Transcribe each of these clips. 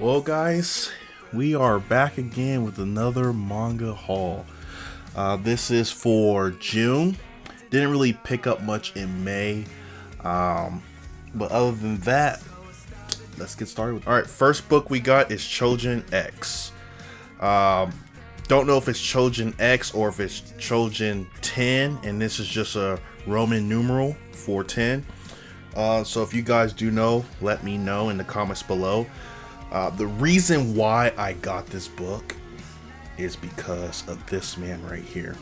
Well, guys, we are back again with another manga haul. This is for June. Didn't really pick up much in May, but other than that, let's get started with. All right, first book we got is Chojin X. Don't know if it's Chojin X or if it's Chojin 10, and this is just a Roman numeral for 10. So if you guys do know, let me know in the comments below. The reason why I got this book is because of this man right here,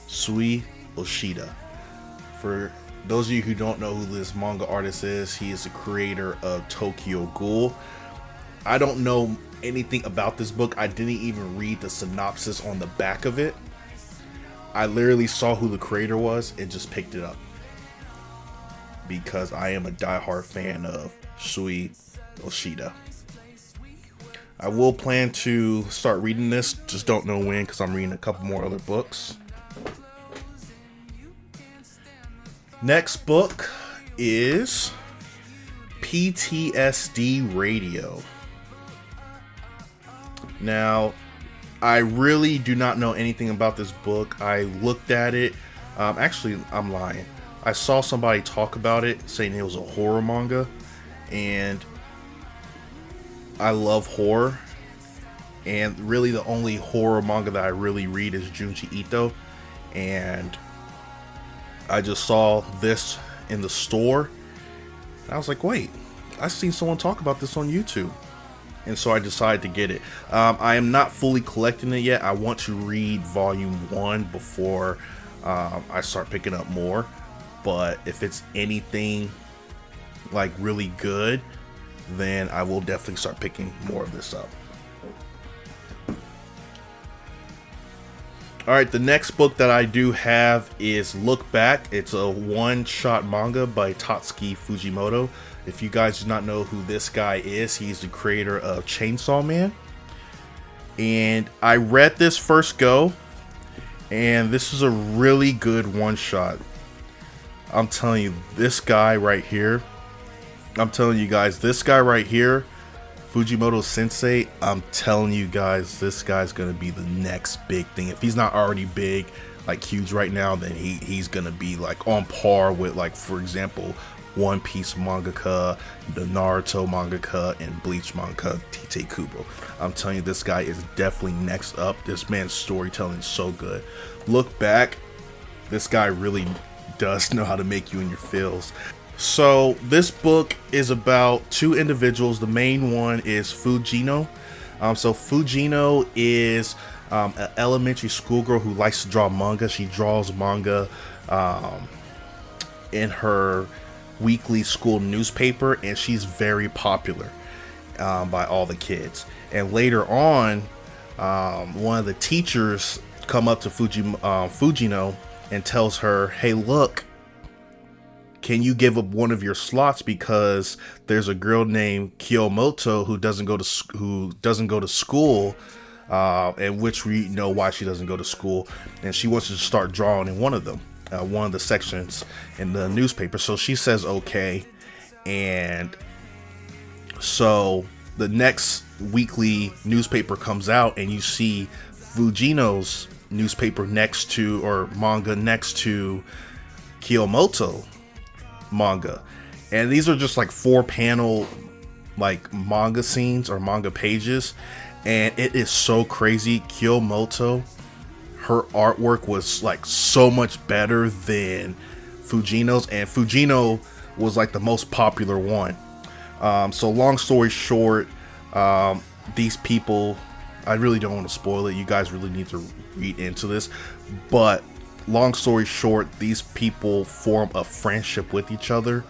Sui Oshida. For those of you who don't know who this manga artist is, he is the creator of Tokyo Ghoul. I don't know anything about this book. I didn't even read the synopsis on the back of it. I literally saw who the creator was and just picked it up because I am a diehard fan of Sui Oshida. I will plan to start reading this, just don't know when because I'm reading a couple more other books. Next book is PTSD Radio. Now, I really do not know anything about this book. I looked at it. Actually, I'm lying. I saw somebody talk about it, saying it was a horror manga, and I love horror. And really, the only horror manga that I really read is Junji Ito, and I just saw this in the store, and I was like, wait, I've seen someone talk about this on YouTube. And so I decided to get it. I am not fully collecting it yet. I want to read volume 1 before I start picking up more. But if it's anything like really good, then I will definitely start picking more of this up. Alright, the next book that I do have is Look Back. It's a one-shot manga by Tatsuki Fujimoto. If you guys do not know who this guy is, he's the creator of Chainsaw Man. And I read this first go, and this is a really good one-shot. I'm telling you, this guy right here, Fujimoto Sensei, I'm telling you guys, this guy's gonna be the next big thing. If he's not already big, like huge right now, then he's gonna be like on par with, like, for example, One Piece mangaka, the Naruto mangaka, and Bleach mangaka Tite Kubo. I'm telling you, this guy is definitely next up. This man's storytelling is so good. Look Back, this guy really does know how to make you in your feels. So this book is about two individuals. The main one is Fujino. So Fujino is an elementary schoolgirl who likes to draw manga. She draws manga in her weekly school newspaper, and she's very popular by all the kids. And later on, one of the teachers come up to Fujino and tells her, hey, look, can you give up one of your slots, because there's a girl named Kiyomoto who doesn't go to school, and which we know why she doesn't go to school, and she wants to start drawing in one of the sections in the newspaper. So she says okay, and so the next weekly newspaper comes out, and you see Fujino's newspaper next to, or manga next to, Kiyomoto manga. And these are just like 4-panel like manga scenes or manga pages, and it is so crazy. Kiyomoto, her artwork was like so much better than Fujino's, and Fujino was like the most popular one. So long story short, these people, I really don't want to spoil it, you guys really need to read into this, but long story short, these people form a friendship with each other,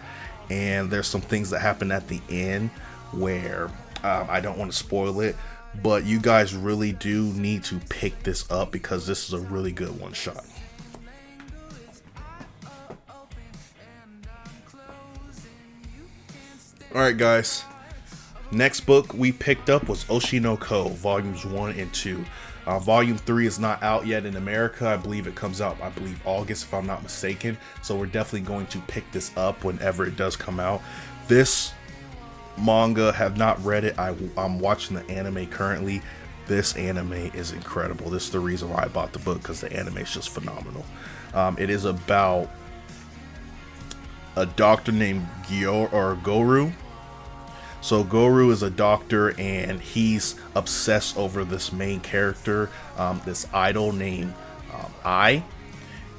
and there's some things that happen at the end where I don't want to spoil it, but you guys really do need to pick this up because this is a really good one shot. Alright guys, next book we picked up was Oshinoko, volumes 1 and 2. Volume 3 is not out yet in America. I believe it comes out, August, if I'm not mistaken. So we're definitely going to pick this up whenever it does come out. This manga, have not read it. I'm watching the anime currently. This anime is incredible. This is the reason why I bought the book, because the anime is just phenomenal. It is about a doctor named Goru. So Goru is a doctor, and he's obsessed over this main character, this idol named Ai.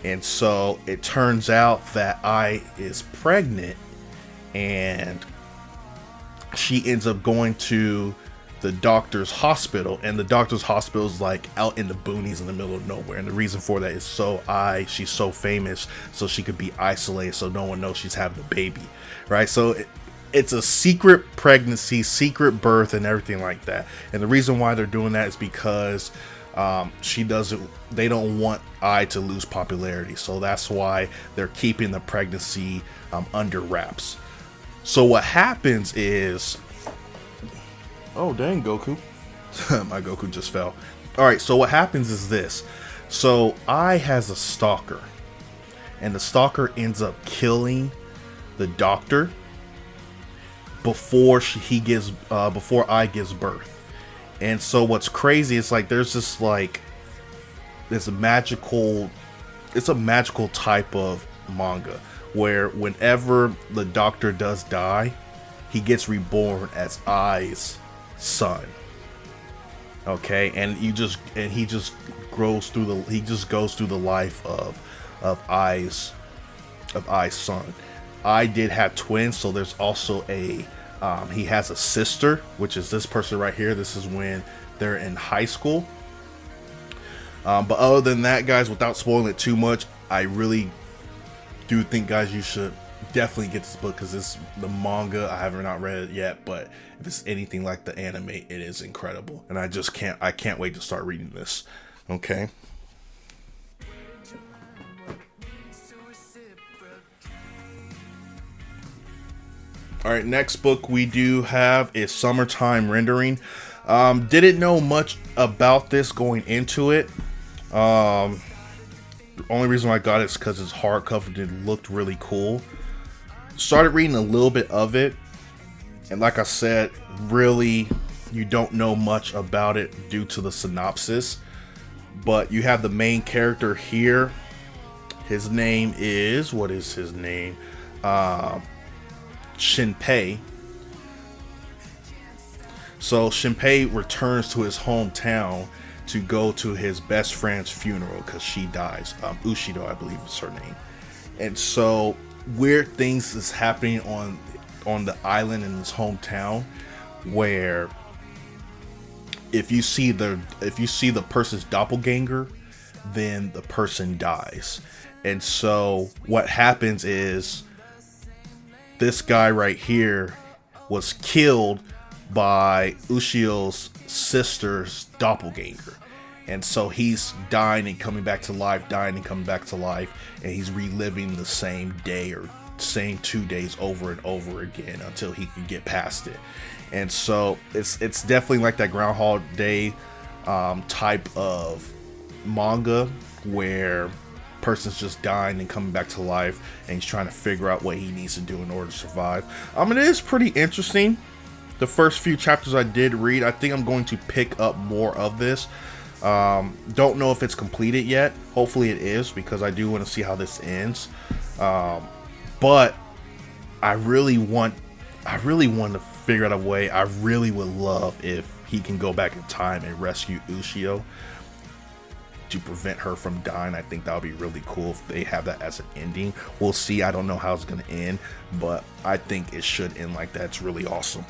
And so it turns out that Ai is pregnant, and she ends up going to the doctor's hospital, and the doctor's hospital is like out in the boonies in the middle of nowhere. And the reason for that is she's so famous, so she could be isolated, so no one knows she's having a baby, right? So it's a secret pregnancy, secret birth, and everything like that. And the reason why they're doing that is because they don't want Ai to lose popularity, so that's why they're keeping the pregnancy under wraps. So what happens is, oh dang, Goku. My Goku just fell. Alright, so what happens is this. So Ai has a stalker, and the stalker ends up killing the doctor before Ai gives birth. And so what's crazy is like there's this like it's a magical type of manga where whenever the doctor does die, he gets reborn as Ai's son. Okay, and he just goes through the life of Ai's son. Ai did have twins, so there's also he has a sister, which is this person right here. This is when they're in high school. But other than that, guys, without spoiling it too much, I really do think, guys, you should definitely get this book, because it's the manga. I haven't not read it yet, but if it's anything like the anime, it is incredible, and I can't wait to start reading this. Okay. All right, next book we do have is Summertime Rendering. Didn't know much about this going into it. The only reason I got it is because it's hardcover and it looked really cool. Started reading a little bit of it, and like I said, really you don't know much about it due to the synopsis. But you have the main character here. His name is, what is his name? Shinpei. So Shinpei returns to his hometown to go to his best friend's funeral because she dies. Ushido, I believe is her name. And so weird things is happening on the island in his hometown, where if you see the person's doppelganger, then the person dies. And so what happens is this guy right here was killed by Ushio's sister's doppelganger. And so he's dying and coming back to life, and he's reliving the same day or same 2 days over and over again until he can get past it. And so it's definitely like that Groundhog Day type of manga where person's just dying and coming back to life, and he's trying to figure out what he needs to do in order to survive. It is pretty interesting. The first few chapters I did read, I think I'm going to pick up more of this. Don't know if it's completed yet. Hopefully it is, because I do want to see how this ends. But I really want to figure out a way. I really would love if he can go back in time and rescue Ushio to prevent her from dying. I think that would be really cool if they have that as an ending. We'll see. I don't know how it's going to end, but I think it should end like that. It's really awesome.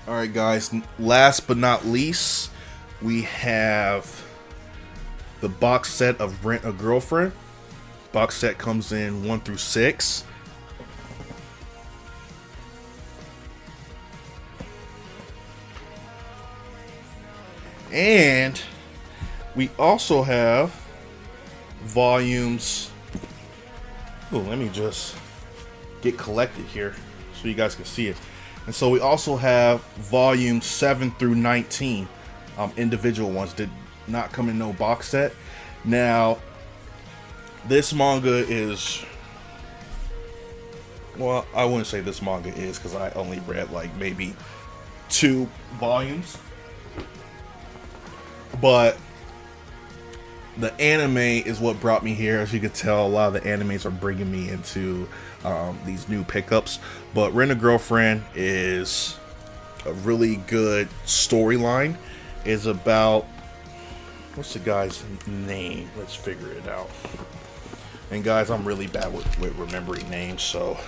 Alright guys, last but not least, we have the box set of Rent a Girlfriend. Box set comes in 1 through 6. And we also have volumes. Oh, let me just get collected here so you guys can see it. And so we also have volumes 7 through 19, individual ones, did not come in no box set. Now, this manga is Well, I wouldn't say this manga is, because I only read like maybe 2 volumes. But the anime is what brought me here. As you can tell, a lot of the animes are bringing me into these new pickups. But Rent a Girlfriend is a really good storyline. Is about, what's the guy's name? Let's figure it out. And guys, I'm really bad with remembering names, so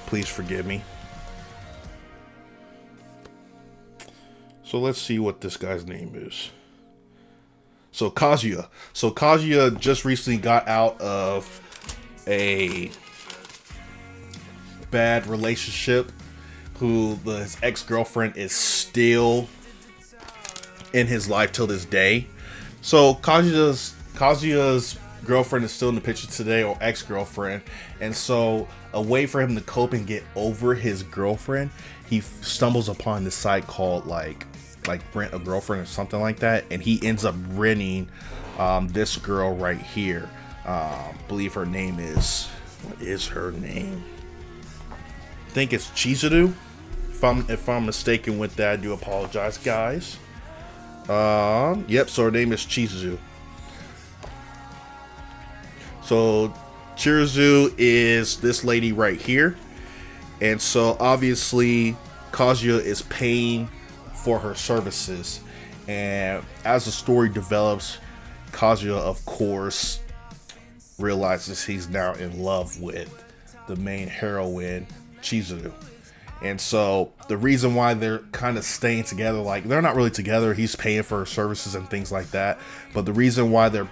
please forgive me. So let's see what this guy's name is. So Kazuya. So Kazuya just recently got out of a bad relationship. His ex-girlfriend is still in his life till this day. So Kazuya's girlfriend is still in the picture today, or ex-girlfriend. And so a way for him to cope and get over his girlfriend, he stumbles upon this site called like Rent a Girlfriend or something like that, and he ends up renting this girl right here. Believe her name is, what is her name? I think it's Chizuru. If I'm mistaken with that, I do apologize, guys. Yep, so her name is Chizuru. So Chizuru is this lady right here, and so obviously Kazuya is paying for her services, and as the story develops, Kazuya of course realizes he's now in love with the main heroine, Chizuru. And so the reason why they're kind of staying together, like they're not really together, he's paying for her services and things like that, but the reason why they're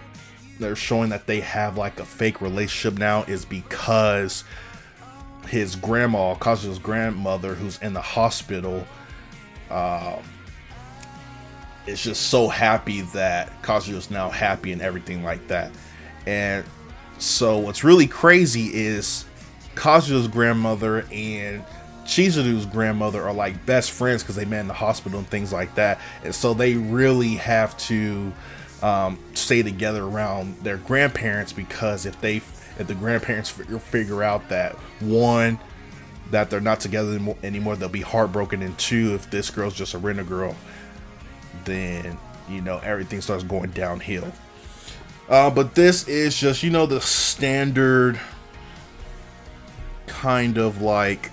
showing that they have like a fake relationship now is because his grandma, Kazuya's grandmother, who's in the hospital, is just so happy that Kazuya's now happy and everything like that. And so what's really crazy is Kazuya's grandmother and Chizuru's grandmother are like best friends because they met in the hospital and things like that. And so they really have to stay together around their grandparents, because if the grandparents figure out that, one, that they're not together anymore, they'll be heartbroken, and two, if this girl's just a renter girl, then everything starts going downhill. But this is just the standard kind of like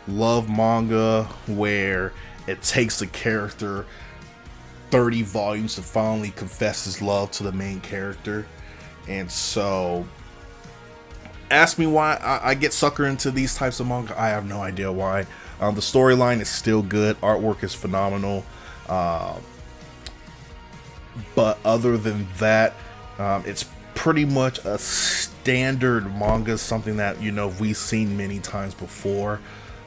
love manga where it takes the character 30 volumes to finally confess his love to the main character. And so ask me why I get suckered into these types of manga. I have no idea why. The storyline is still good, artwork is phenomenal, but other than that, it's pretty much a standard manga, something that we've seen many times before.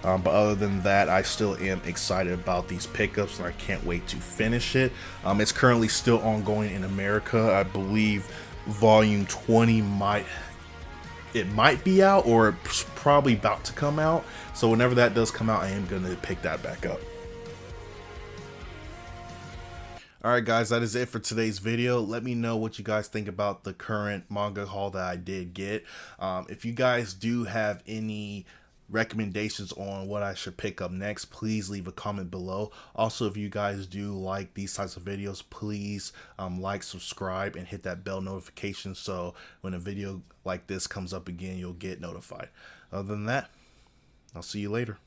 But other than that, I still am excited about these pickups, and I can't wait to finish it. It's currently still ongoing in America. I believe volume 20 might be out, or it's probably about to come out. So whenever that does come out, I am going to pick that back up. Alright guys, that is it for today's video. Let me know what you guys think about the current manga haul that I did get. If you guys do have any recommendations on what I should pick up next, please leave a comment below. Also, if you guys do like these types of videos, please like, subscribe, and hit that bell notification so when a video like this comes up again, you'll get notified. Other than that, I'll see you later.